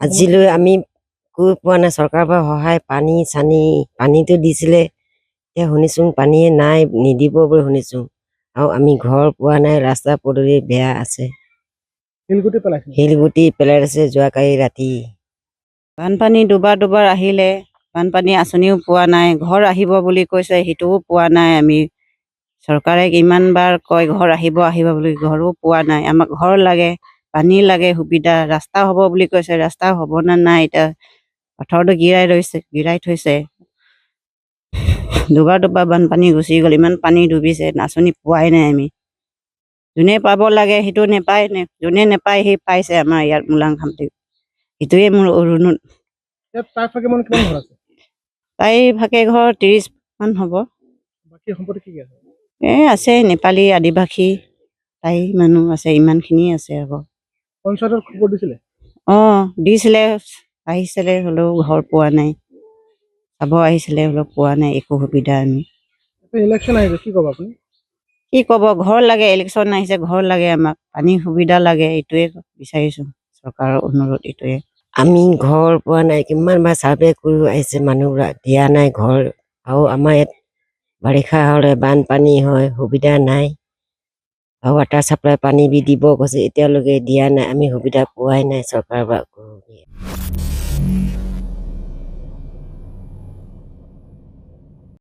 আজিলৈ আমি কৈ পোৱা নাই চৰকাৰৰ পৰা সহায় পানী চানী পানীটো দিছিলে এতিয়া শুনিছোঁ পানীয়ে নাই নিদিব বুলি শুনিছোঁ আৰু আমি ঘৰ পোৱা নাই ৰাস্তা পদূলি বেয়া আছে শিলগুটি পেলাই আছে যোৱাকালি ৰাতি বানপানী দুবাৰ আহিলে বানপানী আঁচনিও পোৱা নাই ঘৰ আহিব বুলি কৈছে সেইটোও পোৱা নাই আমি চৰকাৰে কিমানবাৰ কয় ঘৰ আহিব বুলি ঘৰো পোৱা নাই আমাক ঘৰ লাগে পানী লাগে সুবিধা ৰাস্তা হ'ব বুলি কৈছে ৰাস্তা হ'ব নে নাই এতিয়া পথৰটো গিৰাই থৈছে দুবাৰ বানপানী গুচি গ'ল ইমান পানী ডুবিছে আঁচনি পোৱাই নাই আমি যোনে পাব লাগে সেইটো নেপায় যোনে নেপায় সেই পাইছে আমাৰ ইয়াত মূলাংখামতি সেইটোৱে মোৰ অৰুণোদ তাই ভাগে ঘৰ 30মান হ'ব আছে নেপালী আদিবাসী তাই মানুহ আছে ইমানখিনি আছে আকৌ পঞ্চায়তৰ খবৰ দিছিলে দিছিলে আহিছিলে হ'লেও ঘৰ পোৱা নাই চাব আহিছিলে হ'লেও পোৱা নাই একো সুবিধা আমি ইলেকশ্যন আহিছে কি ক'ব আপুনি কি ক'ব ঘৰ লাগে ইলেকশ্যন আহিছে ঘৰ লাগে আমাক পানী সুবিধা লাগে এইটোৱে বিচাৰিছোঁ চৰকাৰৰ অনুৰোধ এইটোৱে আমি ঘৰ পোৱা নাই কিমানবাৰ ছাৰ্ভে কৰি আহিছে মানুহবিলাক দিয়া নাই ঘৰ আৰু আমাৰ ইয়াত বাৰিষা হ'লে বানপানী হয় সুবিধা নাই আৰু ৱাটাৰ ছাপ্লাই পানী দিব কৈছে এতিয়ালৈকে দিয়া নাই আমি সুবিধা পোৱাই নাই চৰকাৰৰ পৰা